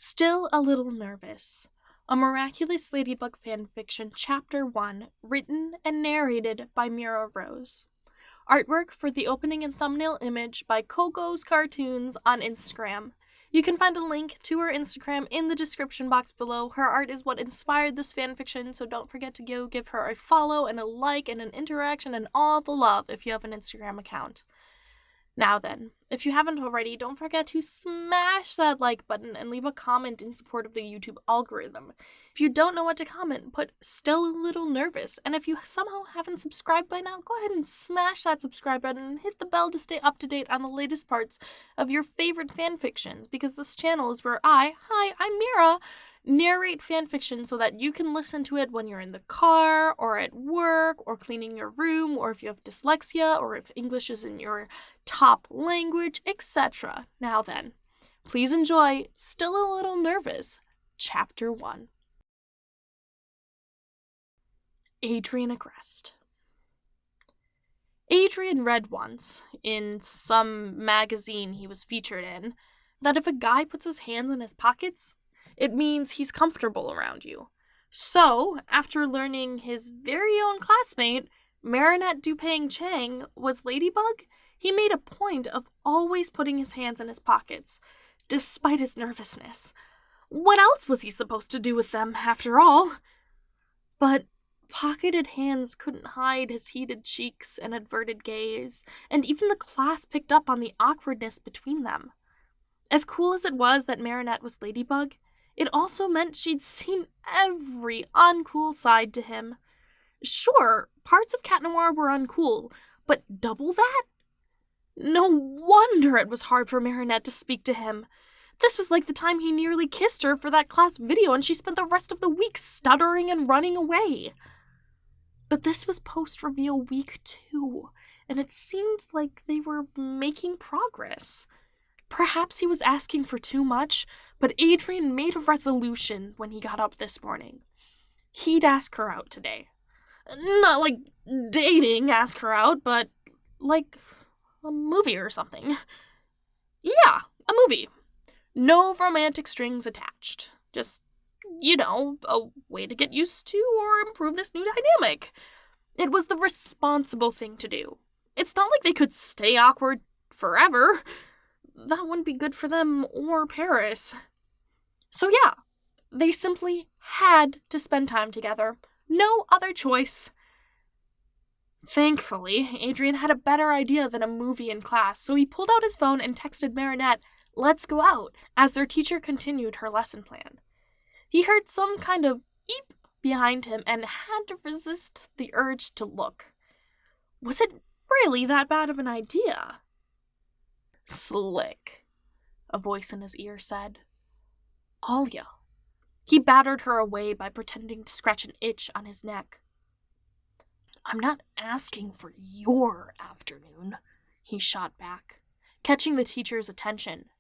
Still a Little Nervous, a Miraculous Ladybug Fanfiction Chapter 1, written and narrated by Mira Rose. Artwork for the opening and thumbnail image by Cocoscartoons on Instagram. You can find a link to her Instagram in the description box below. Her art is what inspired this fanfiction, so don't forget to go give her a follow and a like and an interaction and all the love if you have an Instagram account. Now then, if you haven't already, don't forget to smash that like button and leave a comment in support of the YouTube algorithm. If you don't know what to comment, put "still a little nervous," and if you somehow haven't subscribed by now, go ahead and smash that subscribe button and hit the bell to stay up to date on the latest parts of your favorite fanfictions, because this channel is where I'm Mira, narrate fanfiction so that you can listen to it when you're in the car, or at work, or cleaning your room, or if you have dyslexia, or if English isn't your top language, etc. Now then, please enjoy Still a Little Nervous, Chapter 1. Adrien aggressed. Adrien read once, in some magazine he was featured in, that if a guy puts his hands in his pockets, it means he's comfortable around you. So, after learning his very own classmate, Marinette Chang, was Ladybug, he made a point of always putting his hands in his pockets, despite his nervousness. What else was he supposed to do with them, after all? But pocketed hands couldn't hide his heated cheeks and averted gaze, and even the class picked up on the awkwardness between them. As cool as it was that Marinette was Ladybug, it also meant she'd seen every uncool side to him. Sure, parts of Cat Noir were uncool, but double that? No wonder it was hard for Marinette to speak to him. This was like the time he nearly kissed her for that class video, and she spent the rest of the week stuttering and running away. But this was post-reveal week 2, and it seemed like they were making progress. Perhaps he was asking for too much, but Adrien made a resolution when he got up this morning. He'd ask her out today. Not like dating, ask her out, but like a movie or something. Yeah, a movie. No romantic strings attached. Just, a way to get used to or improve this new dynamic. It was the responsible thing to do. It's not like they could stay awkward forever. That wouldn't be good for them or Paris. So yeah, they simply had to spend time together. No other choice. Thankfully, Adrien had a better idea than a movie in class, so he pulled out his phone and texted Marinette, "Let's go out," as their teacher continued her lesson plan. He heard some kind of beep behind him and had to resist the urge to look. Was it really that bad of an idea? "Slick," a voice in his ear said. "Alia." He battered her away by pretending to scratch an itch on his neck. "I'm not asking for your afternoon," he shot back, catching the teacher's attention.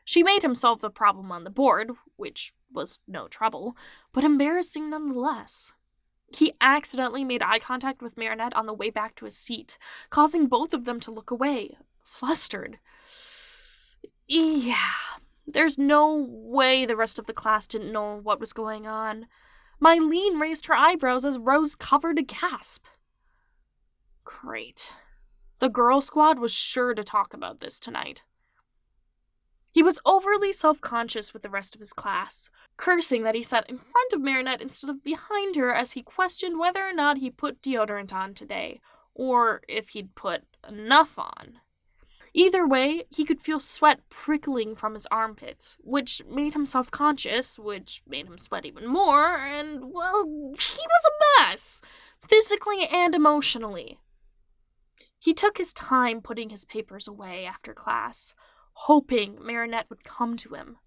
She made him solve the problem on the board, which was no trouble, but embarrassing nonetheless. He accidentally made eye contact with Marinette on the way back to his seat, causing both of them to look away, flustered. Yeah, there's no way the rest of the class didn't know what was going on. Mylene raised her eyebrows as Rose covered a gasp. Great. The girl squad was sure to talk about this tonight. He was overly self-conscious with the rest of his class, cursing that he sat in front of Marinette instead of behind her as he questioned whether or not he put deodorant on today, or if he'd put enough on. Either way, he could feel sweat prickling from his armpits, which made him self-conscious, which made him sweat even more, and, well, he was a mess, physically and emotionally. He took his time putting his papers away after class, hoping Marinette would come to him.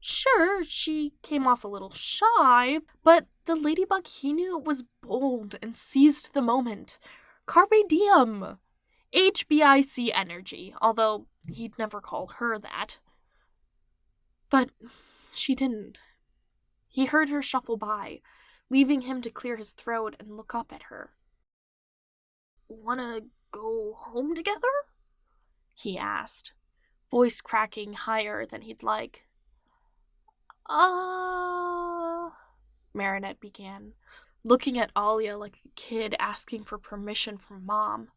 Sure, she came off a little shy, but the Ladybug he knew was bold and seized the moment. Carpe diem! HBIC energy, although he'd never call her that. But she didn't. He heard her shuffle by, leaving him to clear his throat and look up at her. "Wanna go home together?" he asked, voice cracking higher than he'd like. Marinette began, looking at Alia like a kid asking for permission from Mom.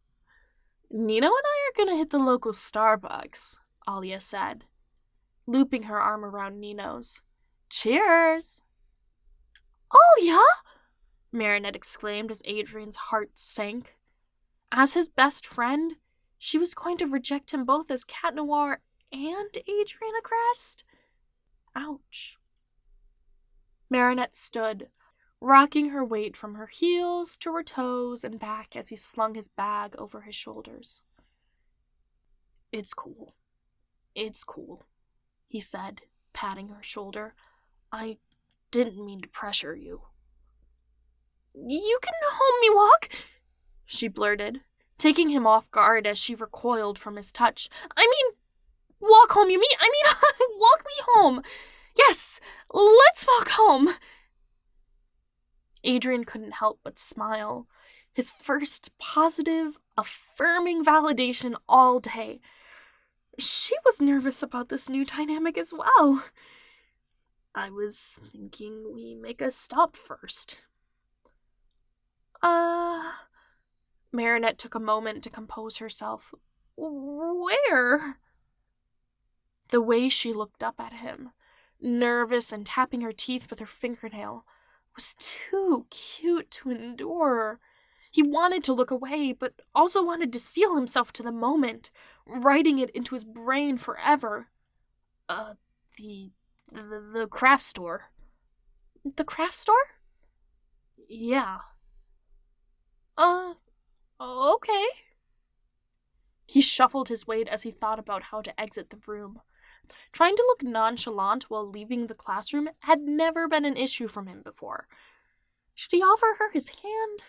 Nino and I are gonna hit the local Starbucks, Alia said, looping her arm around Nino's. Cheers! Alia! Marinette exclaimed as Adrien's heart sank. As his best friend, she was going to reject him both as Cat Noir and Adrien Agreste? Ouch. Marinette stood, rocking her weight from her heels to her toes and back as he slung his bag over his shoulders. It's cool, he said, patting her shoulder. I didn't mean to pressure you. You can home me walk, she blurted, taking him off guard as she recoiled from his touch. I mean, walk home, you mean? I mean, walk me home. Yes, let's walk home. Adrien couldn't help but smile, his first positive, affirming validation all day. She was nervous about this new dynamic as well. I was thinking we make a stop first. Marinette took a moment to compose herself. Where? The way she looked up at him, nervous and tapping her teeth with her fingernail, was too cute to endure. He wanted to look away, but also wanted to seal himself to the moment, writing it into his brain forever. The craft store. The craft store? Yeah. Okay. He shuffled his weight as he thought about how to exit the room. Trying to look nonchalant while leaving the classroom had never been an issue from him before. Should he offer her his hand?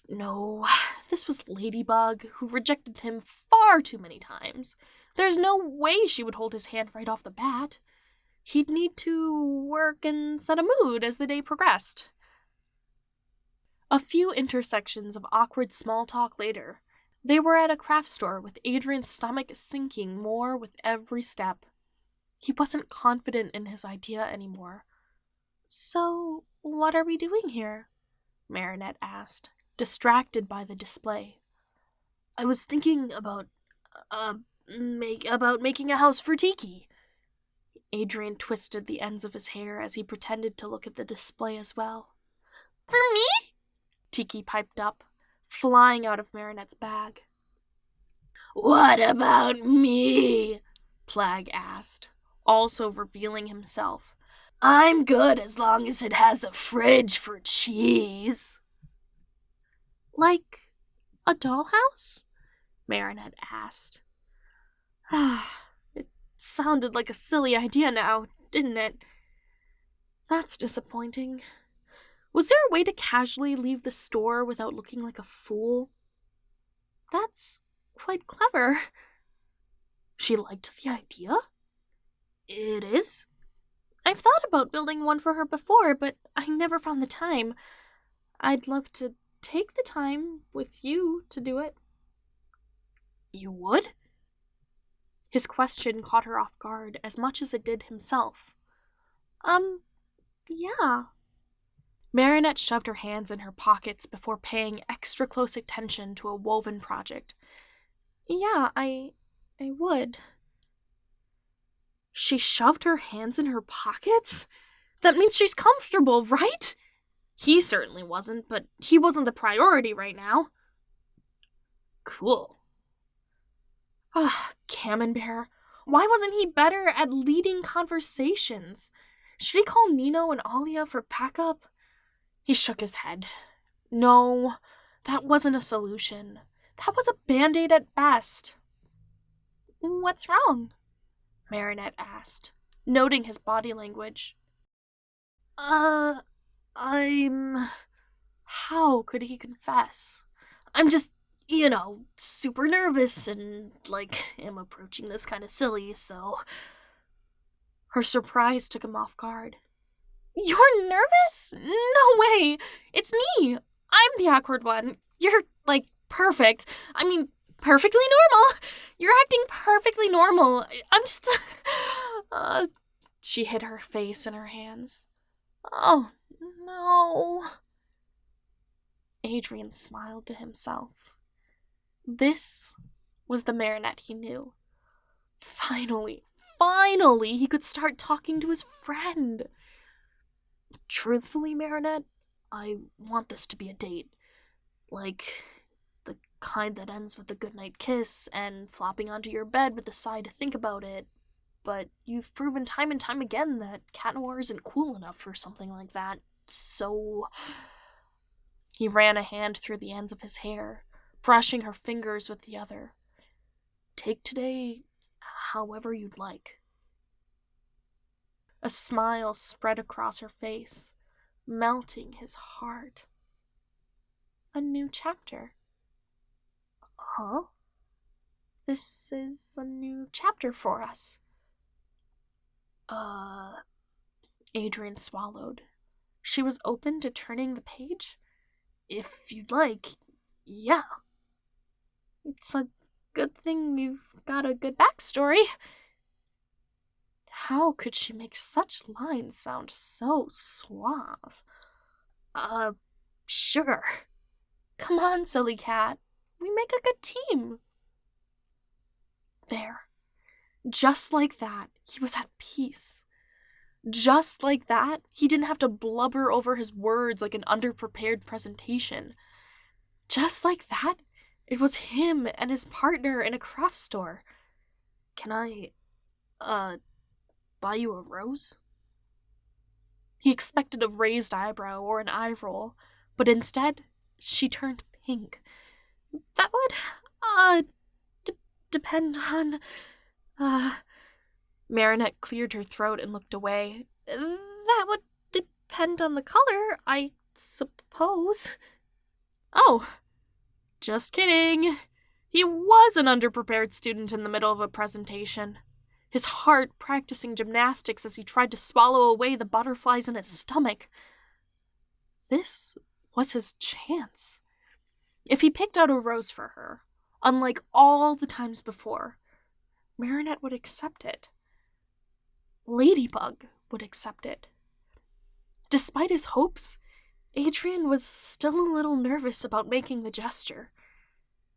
No, this was Ladybug, who rejected him far too many times. There's no way she would hold his hand right off the bat. He'd need to work and set a mood as the day progressed. A few intersections of awkward small talk later, they were at a craft store with Adrien's stomach sinking more with every step. He wasn't confident in his idea anymore. So, what are we doing here? Marinette asked, distracted by the display. I was thinking about making a house for Tiki. Adrien twisted the ends of his hair as he pretended to look at the display as well. For me? Tiki piped up, flying out of Marinette's bag. What about me? Plagg asked, also revealing himself. I'm good as long as it has a fridge for cheese. Like a dollhouse? Marinette asked. It sounded like a silly idea now, didn't it? That's disappointing. Was there a way to casually leave the store without looking like a fool? That's quite clever. She liked the idea? It is? I've thought about building one for her before, but I never found the time. I'd love to take the time with you to do it. You would? His question caught her off guard as much as it did himself. Yeah. Marinette shoved her hands in her pockets before paying extra close attention to a woven project. Yeah, I would. She shoved her hands in her pockets? That means she's comfortable, right? He certainly wasn't, but he wasn't the priority right now. Cool. Camembert. Why wasn't he better at leading conversations? Should he call Nino and Alia for backup? He shook his head. No, that wasn't a solution. That was a band-aid at best. What's wrong? Marinette asked, noting his body language. How could he confess? I'm just, super nervous and, am approaching this kind of silly, so... Her surprise took him off guard. You're nervous? No way! It's me! I'm the awkward one. You're, perfect. I mean, perfectly normal. You're acting perfectly normal. I'm just, She hid her face in her hands. Oh, no. Adrien smiled to himself. This was the Marinette he knew. Finally, he could start talking to his friend. Truthfully, Marinette, I want this to be a date. Like, the kind that ends with a goodnight kiss and flopping onto your bed with a sigh to think about it. But you've proven time and time again that Cat Noir isn't cool enough for something like that, so... He ran a hand through the ends of his hair, brushing her fingers with the other. Take today however you'd like. A smile spread across her face, melting his heart. A new chapter. Huh? This is a new chapter for us. Adrien swallowed. She was open to turning the page? If you'd like, yeah. It's a good thing you've got a good backstory. How could she make such lines sound so suave? Sure. Come on, silly cat. We make a good team. There. Just like that, he was at peace. Just like that, he didn't have to blubber over his words like an underprepared presentation. Just like that, it was him and his partner in a craft store. Can I, buy you a rose? He expected a raised eyebrow or an eye roll, but instead, she turned pink. That would, depend on, Marinette cleared her throat and looked away. That would depend on the color, I suppose. Oh, just kidding. He was an underprepared student in the middle of a presentation, his heart practicing gymnastics as he tried to swallow away the butterflies in his stomach. This was his chance. If he picked out a rose for her, unlike all the times before, Marinette would accept it. Ladybug would accept it. Despite his hopes, Adrien was still a little nervous about making the gesture.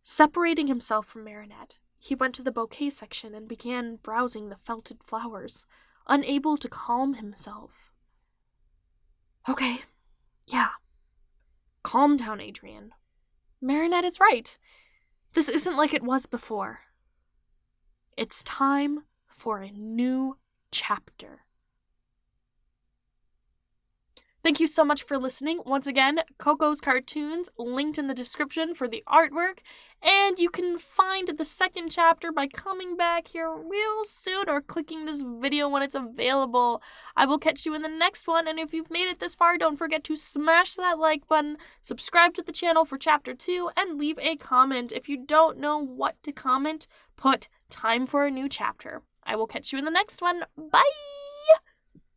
Separating himself from Marinette, he went to the bouquet section and began browsing the felted flowers, unable to calm himself. Okay, yeah. Calm down, Adrien. Marinette is right. This isn't like it was before. It's time for a new chapter. Thank you so much for listening. Once again, Cocoscartoons linked in the description for the artwork, and you can find the second chapter by coming back here real soon or clicking this video when it's available. I will catch you in the next one, and if you've made it this far, don't forget to smash that like button, subscribe to the channel for chapter 2, and leave a comment. If you don't know what to comment, put time for a new chapter. I will catch you in the next one. Bye!